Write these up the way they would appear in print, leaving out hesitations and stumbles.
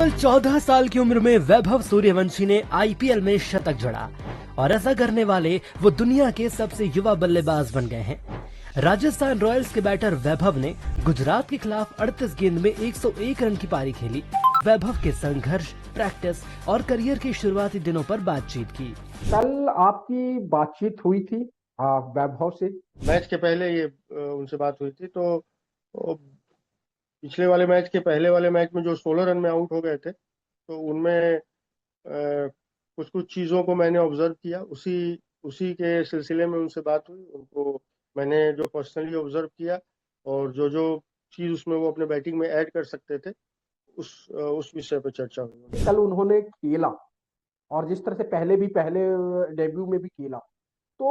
केवल 14 साल की उम्र में वैभव सूर्यवंशी ने आईपीएल में शतक जड़ा और ऐसा करने वाले वो दुनिया के सबसे युवा बल्लेबाज बन गए हैं। राजस्थान रॉयल्स के बैटर वैभव ने गुजरात के खिलाफ 38 गेंद में 101 रन की पारी खेली। वैभव के संघर्ष, प्रैक्टिस और करियर के शुरुआती दिनों पर बातचीत की। कल आपकी बातचीत हुई थी वैभव से? मैच के पहले ये उनसे बात हुई थी, तो पिछले वाले मैच के पहले वाले मैच में जो 16 रन में आउट हो गए थे, तो उनमें कुछ कुछ चीज़ों को मैंने ऑब्जर्व किया। उसी के सिलसिले में उनसे बात हुई। उनको मैंने जो पर्सनली ऑब्जर्व किया और जो जो चीज़ उसमें वो अपने बैटिंग में ऐड कर सकते थे, उस विषय पर चर्चा हुई। कल उन्होंने खेला और जिस तरह से पहले डेब्यू में भी खेला, तो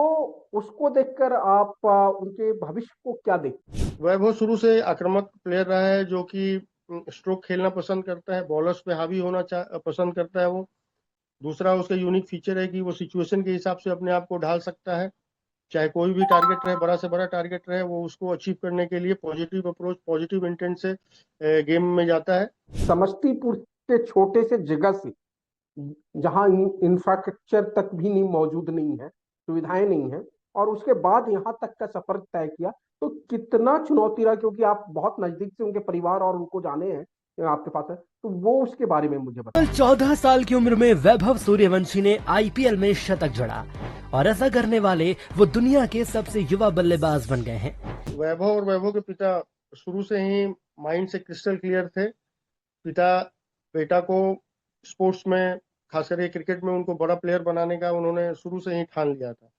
उसको देखकर आप उनके भविष्य को क्या देखते हैं? वैभव शुरू से आक्रामक प्लेयर रहा है, जो कि स्ट्रोक खेलना पसंद करता है, बॉलर्स पे हावी होना पसंद करता है। वो दूसरा उसका यूनिक फीचर है कि वो सिचुएशन के हिसाब से अपने आप को ढाल सकता है। चाहे कोई भी टारगेट रहे, बड़ा से बड़ा टारगेट रहे, वो उसको अचीव करने के लिए पॉजिटिव अप्रोच, पॉजिटिव इंटेंट से गेम में जाता है। समस्तीपुर के छोटे से जगह से, जहां इंफ्रास्ट्रक्चर तक भी नहीं मौजूद नहीं है, सुविधाएं नहीं है, और उसके बाद यहाँ तक का सफर तय किया, तो कितना चुनौती रहा? क्योंकि आप बहुत नजदीक से उनके परिवार और उनको जाने हैं, आपके पास है, तो वो उसके बारे में मुझे बताइए। 14 साल की उम्र में वैभव सूर्यवंशी ने आईपीएल में शतक जड़ा और ऐसा करने वाले वो दुनिया के सबसे युवा बल्लेबाज बन गए हैं। वैभव और वैभव के पिता शुरू से ही माइंड से क्रिस्टल क्लियर थे। पिता बेटा को स्पोर्ट्स में, खासकर क्रिकेट में, उनको बड़ा प्लेयर बनाने का उन्होंने शुरू से ही ठान लिया था।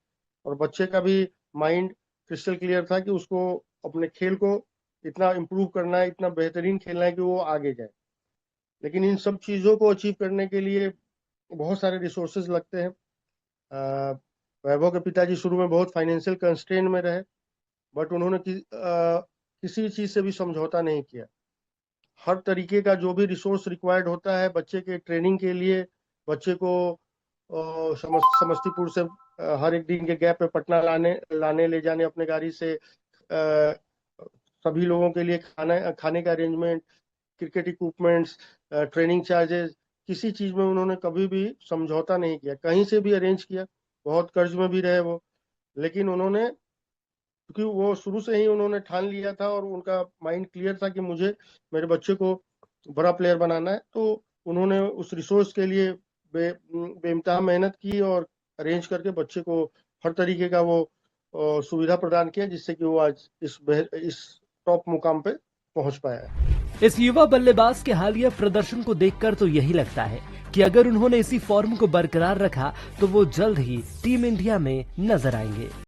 और बच्चे का भी माइंड क्रिस्टल क्लियर था कि उसको अपने खेल को इतना इम्प्रूव करना है, इतना बेहतरीन खेलना है कि वो आगे जाए। लेकिन इन सब चीज़ों को अचीव करने के लिए बहुत सारे रिसोर्सेज लगते हैं। वैभव के पिताजी शुरू में बहुत फाइनेंशियल कंस्ट्रेंट में रहे, बट उन्होंने किसी चीज़ से भी समझौता नहीं किया। हर तरीके का जो भी रिसोर्स रिक्वायर्ड होता है बच्चे के ट्रेनिंग के लिए, बच्चे को समस्तीपुर से हर एक दिन के गैप पे पटना लाने ले जाने अपने गाड़ी से, सभी लोगों के लिए खाने का arrangement, cricket equipments, training charges, किसी चीज़ में उन्होंने कभी भी समझौता नहीं किया, कहीं से भी अरेंज किया। बहुत कर्ज में भी रहे वो, लेकिन उन्होंने, क्योंकि वो शुरू से ही उन्होंने ठान लिया था और उनका माइंड क्लियर था कि मुझे मेरे बच्चे को बड़ा प्लेयर बनाना है, तो उन्होंने उस रिसोर्स के लिए बेइंतहा मेहनत की और अरेंज करके बच्चे को हर तरीके का वो सुविधा प्रदान किया, जिससे कि वो आज इस टॉप मुकाम पे पहुंच पाया है। इस युवा बल्लेबाज के हालिया प्रदर्शन को देखकर तो यही लगता है कि अगर उन्होंने इसी फॉर्म को बरकरार रखा तो वो जल्द ही टीम इंडिया में नजर आएंगे।